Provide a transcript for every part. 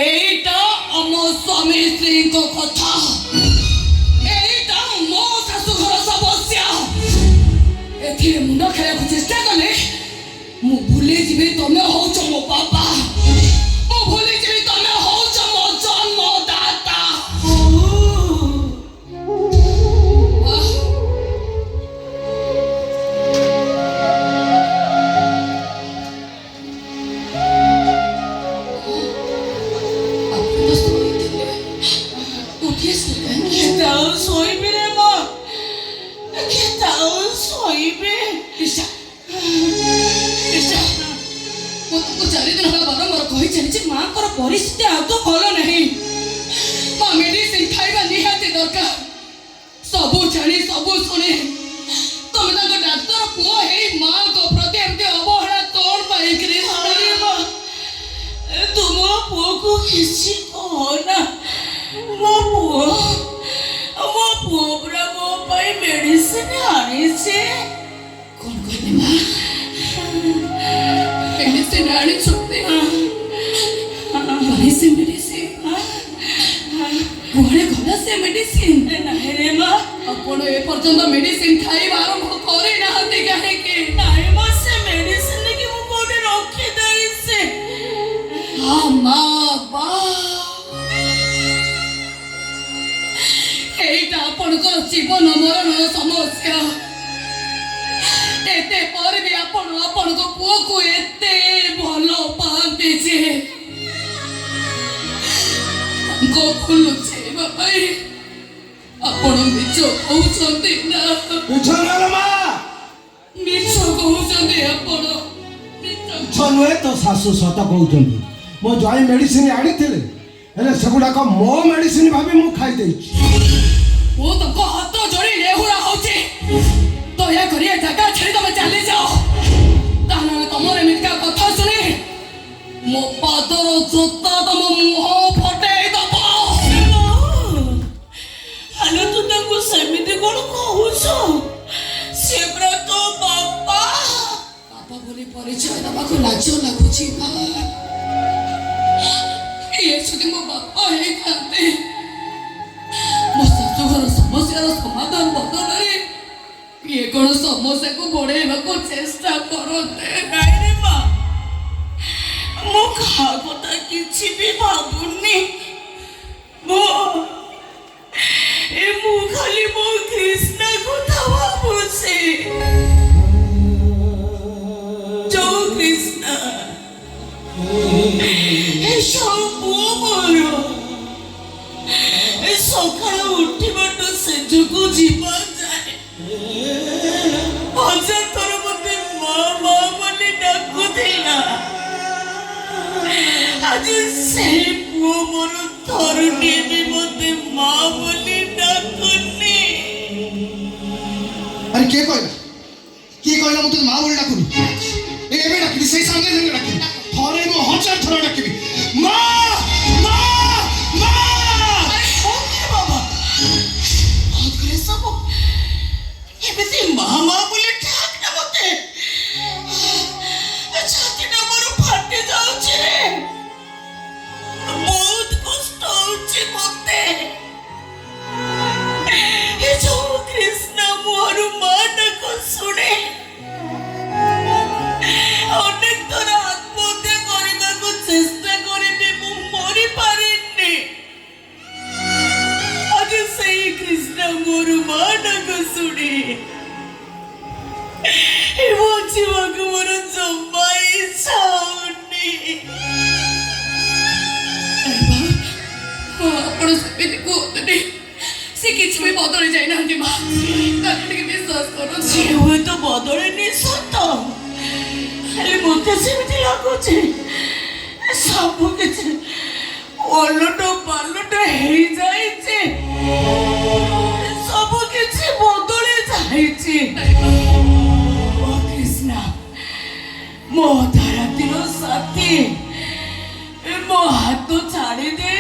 এইটা আমার স্বামী স্ত্রীଙ୍କ কথা এইটা ମୋ ଶାଶୁଘର ସମସ୍ୟା ଏଥିରେ ମୁଣ୍ଡ ଖେଳିବାକୁ ଚେଷ୍ଟା କଲେ ମୁଁ ଭୁଲିଯିବି ତମେ ହଉଛ ମୋ ବାବା ମୁଁ ଭୁଲିଯିବି ତମେ ହଉଛ ମୋ ଜନ୍ମଦାତା परिस्थिति आदौ भल नहीं माँ मेडिसिन खाइबा निहाती दरकार सबू जानी सबू शुणी तुम डाक्तर पुओ हे माँ को प्रति एमती अवहेला कौन पाई तुम पुओ को किसी कहना मो पुओ पूरा मो पाई मेडिसिन आनी से कौन कहने माँ मेडिसिन आनी छुट्टी मेडिसिन घरे घरे से मेडिसिन नहीं रे माँ आपण ए पर्यंत मेडिसिन खाइबा आरंभ करे नाहते काहे के नहीं माँ से मेडिसिन की मु कोडे रखी देई से हां माँ बा एटा आपणकर जीवन मरण समस्या एते पर भी आपण को पुओ को एते भलो पाते जे को खुलुचे बाबाई आपण मिचो कहउछंती ना मिछो ना मां मिचो कहउछंती आपण मिछो नुहे तो सासु सत कहउछंती मो जय मेडिसिन आनी थिले हेले सेगुडा को मो मेडिसिन भाबी मु खाई देछि वो तो को हाथ जोड़ी लेहुरा होचे तो या करिया जगह छड़ी तमे चली जाओ ताना तमरे मिटका कथा सुनी मो पादर जोता तम मुह फटे दबो हेलो तू ताको सेमिति कोन कहउछ सेब्रा तो बापा बोली परिचय दबा को लाजो लागुची ये सुधी मो बापा हे खाते मो ଶାଶୁଘର ସମସ୍ୟାର ସମାଧାନ ବଦଳରେ ये कौन समस्या को बढ़ेवा को चेष्टा करते नहीं रे माँ मो कहा कथा किछि भी भाबुनी मो खाली मो कृष्ण कथा भाबुछि जो कृष्ण ए सब मोर ए सकाळ उठिबाटो से जुगु जीवा जाए हजार थर मते माँ माँ बोली डाकुथिला आज से पुओ मोर थरुनी भी मते माँ बोली डाकुनी अरे के कहला मते माँ बोली डाकुनी ए एबे डाकिबी सेई संगे संगे डाकिबी थरे मो हजार थर डाकिबी माँ माँ माँ ओके बाबा बहुत करे सब एबे माँ माँ बोली ठाक ना मते छाती ना मोर फाटे जाउछि रे बहुत कष्ट होछि मते ए जो कृष्ण मोर मान को सुने अनेक थर आत्महत्या करने को चेष्टा करिबे मु मरि पारिनी आज सही कृष्ण मोर मान को सुने जीवाको मोर जम्मै छाउनी आपण समिति कहते से किसी भी बदल जाए ना माँ विश्वास करो से हुए तो बदले नहीं सत खाली मत सेमती लगुचे सब किसी ओलट पालट हो जाए सब किसी बदले जाए कृष्ण मो धारा दिन साथी मो हाथ छाड़ी दे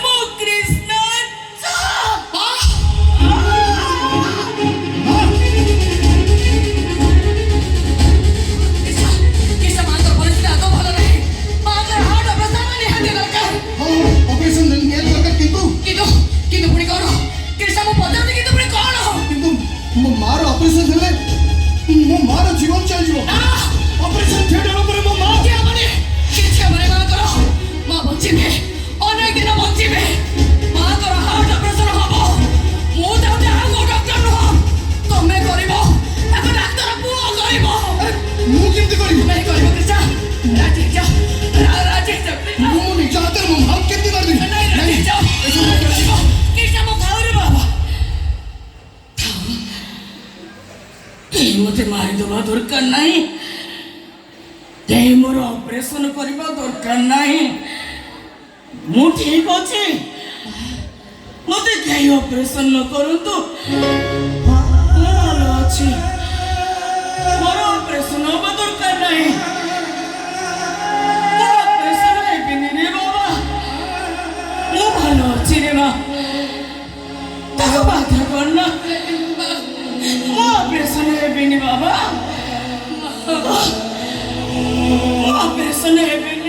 मो कृष्ण किस मां तो परिस्थिति आदौ भल नहीं मां हार्ट ऑपरेशन ଅପରେସନ ନିହାତି ଦରକାର କିନ୍ତୁ ପୁଣି କଣ କ୍ରିଷ୍ଣା ମୁଁ ପଚାରୁଛି କିନ୍ତୁ ପୁଣି କଣ କିନ୍ତୁ ମୋ ମାର ଅପରେସନ ହେଲେ ମୋ ମାର ଜୀବନ ଚାଲିଯିବ ଅପରେସନ ଥିଏଟର ଉପରେ ମୋ ମା କିଛି ହବନି କଣ କର ମା ବଞ୍ଚିବେ ଅନେକ ଦିନ ବଞ୍ଚିବେ ମାଙ୍କର ହାର୍ଟ ଅପରେସନ ହବ ମୁଁ ଚାହୁଁଛି ଆଉ କୋଉ ଡକ୍ଟର ନୁହଁ ତମେ କରିବ ତାକୁ ଡାକ୍ତର ପୁଅ କରିବ ମୁଁ କେମିତି କରିବି ତମେ କରିବ କ୍ରିଷ୍ଣା ରାଜି ହେଇଯାଅ ମୁଁ ନିଜ ହାତରେ ମୋ ମାକୁ କେମିତି ମାରିବି ରାଜି ହେଇଯାଅ କ୍ରିଷ୍ଣା ମୋ ଖାଉରେ ବାବା କେହି ମତେ ମାରିଦେବା ଦରକାର ନାହିଁ କେହି ମୋର ଅପରେସନ କରିବା ଦରକାର ନାହିଁ ମୁଁ ଠିକ ଅଛି ମତେ କେହି ଅପରେସନ ନ କରନ୍ତୁ ଭଲ ଅଛି ମୋର ଅପରେସନ ହବା ଦରକାର ନାହିଁ ଅପରେସନ ହେବିନି ରେ ବାବା ମୁଁ ଭଲ ଅଛି ରେ ମା ତାକୁ ବାଧା କରନା ମୁଁ ଅପରେସନ ହେବିନି ବାବା ଅପରେସନ ହେବିନି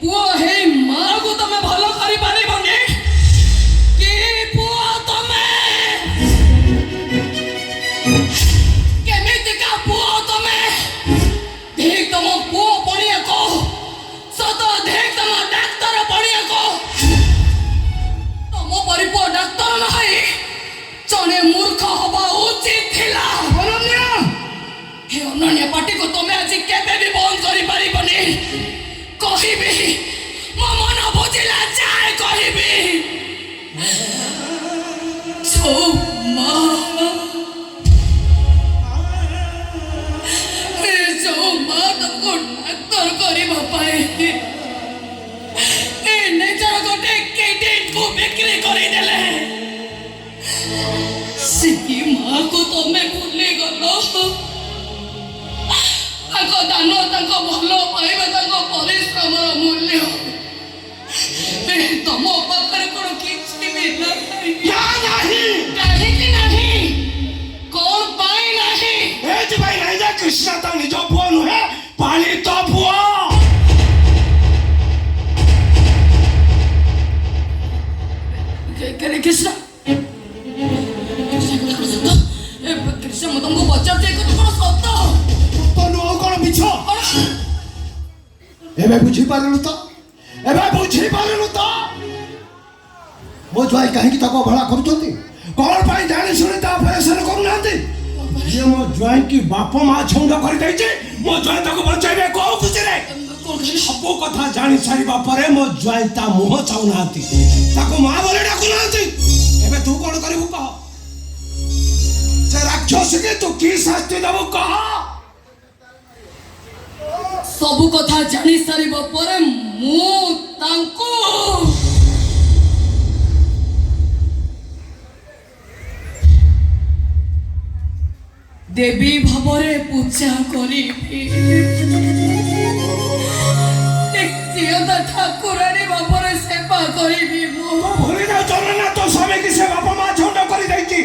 ପୁଅ ହେଇ ମାକୁ ତମେ ଭଲ କରିପାରିବନି କି ପୁଅ ତମେ କେମିତିକା ପୁଅ ତମେ ଦେଖ ତମ ପୁଅ ପଣିଆକୁ ସତ ଦେଖ ତମ ଡାକ୍ତର ପଣିଆକୁ ତମ ପରି ପୁଅ ଡାକ୍ତର ନାହିଁ ଜଣେ ମୂର୍ଖ ହବା ଉଚିତ ଥିଲା ଅନନ୍ୟ ହେ ଅନନ୍ୟ ପାଟିକୁ ତମେ ଆଜି କେବେ ବି ବନ୍ଦ କରିପାରିବନି କହିବି ମୋ ମନ ବୁଝିଲା ଯାଏ କହିବି ଯୋଉ ମା ତାକୁ ଡାକ୍ତର କରିବା ପାଇଁ ନିଜର ଗୋଟେ କିଡନୀକୁ ବିକ୍ରି କରିଦେଲେ ସେଇ ମାକୁ ତମେ ଭୁଲିଗଲ ତାଙ୍କ ଦାନ ତାଙ୍କ ଭଲ ପାଇବା ତାଙ୍କ ପରିଶ୍ରମର ମୂଲ୍ୟ ତମ ପାଖରେ କଣ କିଛି ବି ନାହିଁ କାହିଁକି ନାହିଁ କଣ ପାଇଁ ନାହିଁ ଏଥିପାଇଁ ନାହିଁ ଯେ କୃଷ୍ଣ ତା ନିଜ ପୁଅ ନୁହେଁ ପାଳିତ ପୁଅ କୃଷ୍ଣ କୃଷ୍ଣ ମୁଁ ତମକୁ ପଚାରୁଛି ଏ କଥା କଣ ସତ ନୁହଁ କଣ ମିଛ ଏବେ ବୁଝିପାରିଲୁ ତ ମୋ ଜ୍ୱାଇଁ କାହିଁକି ତାକୁ ଅବହେଳା କରୁଛନ୍ତି କଣ ପାଇଁ ଜାଣି ଶୁଣି ତା ଅପରେସନ କରୁନାହାନ୍ତି ଯିଏ ମୋ ଜ୍ୱାଇଁ କି ବାପ ମା ଛନ୍ଦ କରିଦେଇଛି ମୋ ଜ୍ୱାଇଁ ତାକୁ ବଞ୍ଚାଇବେ କୋଉ ଖୁସିରେ ସବୁ କଥା ଜାଣି ସାରିବା ପରେ ମୋ ଜ୍ୱାଇଁ ତା ମୁହଁ ଚାହୁଁନାହାନ୍ତି ତାକୁ ମା ବୋଲି ଡାକୁନାହାନ୍ତି ଏବେ ତୁ କଣ କରିବୁ କହ ସେ ରାକ୍ଷସୀକି ତୁ କି ଶାସ୍ତି ଦେବୁ କହ ସବୁ କଥା ଜାଣି ସାରିବା ପରେ ମୁଁ ତାଙ୍କୁ ଦେବୀ ଭାବରେ ପୂଜା କରିବି ଠାକୁରାଣୀ ଭାବରେ ସେବା କରିବି ମୁଁ ଭୁଲି ଯାଉଛ ନା ତୋ ସ୍ୱାମୀ କି ସେ ବାପା ମା ଛନ୍ଦ କରିଦେଇଛି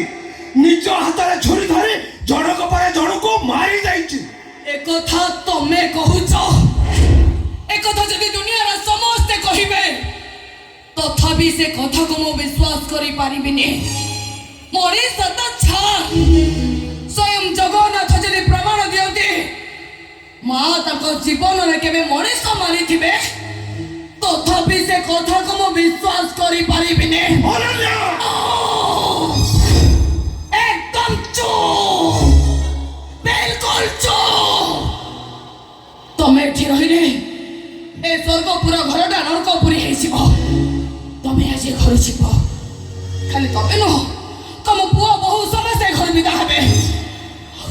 ନିଜ ହାତରେ ଛୁରୀ ଧରି ଜଣକ ପରେ ଜଣକୁ ମାରି ଯାଇଛି একথা তমে কহুছ একথা যদি দুনিয়ার সমস্তে কহিবে তথাপি সে কথাকে মু বিশ্বাস করি পারিবিনি মরিষ তো ছাড় স্বয়ং জগন্নাথ যদি প্রমাণ দিয়ন্তি মা তাଙ୍କ জীবନରେ কেবে মরিষ মারিথিবে তথাপি সে কথাকে মু বিশ্বাস করি পারিবিনি একদম চুপ बिल्कुल चुप तमे एठी रहिले ए स्वर्गपुर घरटा नरकपुरी हेसिब तमे आज घर छिब खाली तमे न तम पुआ बहु समस्त घर विदा हेबे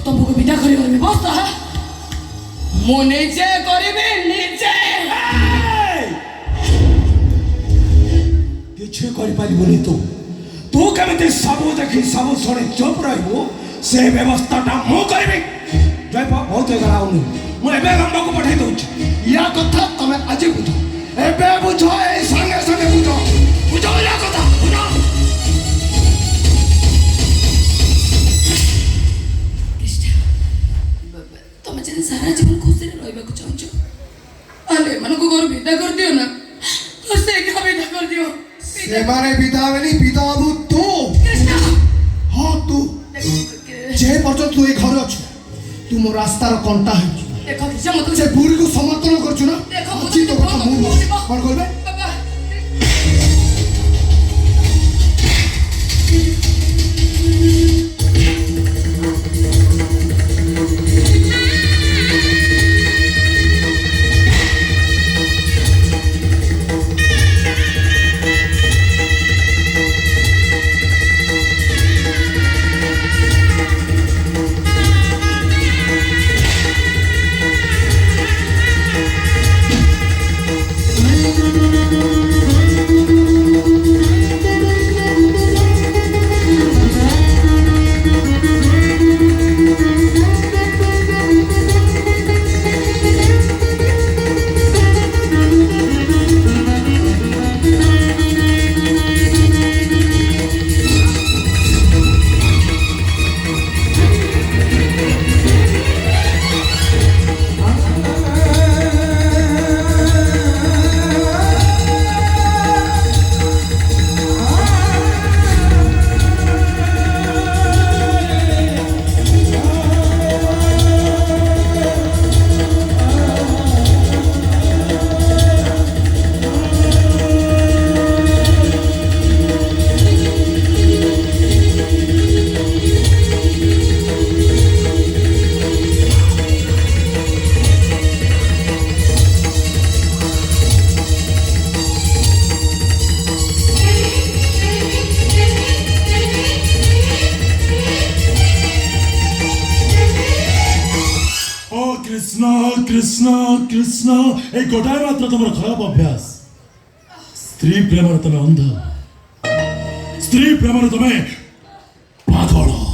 तुमको विदा करी व्यवस्था मु निजे करिबे निजे किछि करि पारिबोनी तू केमिति सब देखि सब सुनि चुप रहबो से व्यवस्थाटा मु करबी जय बहुत गलाउनी ମୁଁ ଏବେ ଲମ୍ବାକୁ ପଠାଇ ଦଉଛି ୟା କଥା ତମେ ଆଜି ବୁଝ ଏବେ ବୁଝ ଏଇ ସାଙ୍ଗେ ସାଙ୍ଗେ ବୁଝ ବୁଝ ୟା କଥା ବୁଝ ତମେ ଯଦି ସାରା ଜୀବନ ଖୁସିରେ ରହିବାକୁ ଚାହୁଁଛ ତାହେଲେ ଏମାନଙ୍କୁ ଘରୁ ବିଦା କରିଦିଅ ନା ଶୀଘ୍ର ବିଦା କରିଦିଅ ସେମାନେ ବିଦା ହେବେନି ବିଦା ହବୁ ତୁ କୃଷ୍ଣ ହଁ ତୁ ଯେ ପର୍ଯ୍ୟନ୍ତ ତୁ ଏ ଘରେ ଅଛୁ ତୁ ମୋ ରାସ୍ତାର କଣ୍ଟା ହେବୁ ଦେଖ କୃଷ୍ଣ ମତେ ସେ ବୁଢ଼ୀକୁ ସମର୍ଥନ କରୁଛୁ ନା ଦେଖ ଅଛି ତୋ କଥା ମୁଁ କଣ କରିବେ ବାବା कृष्ण कृष्ण ए गोटाए मात्र तुम खराब अभ्यास स्त्री प्रेम तुम अंध स्त्री प्रेम तुम पागल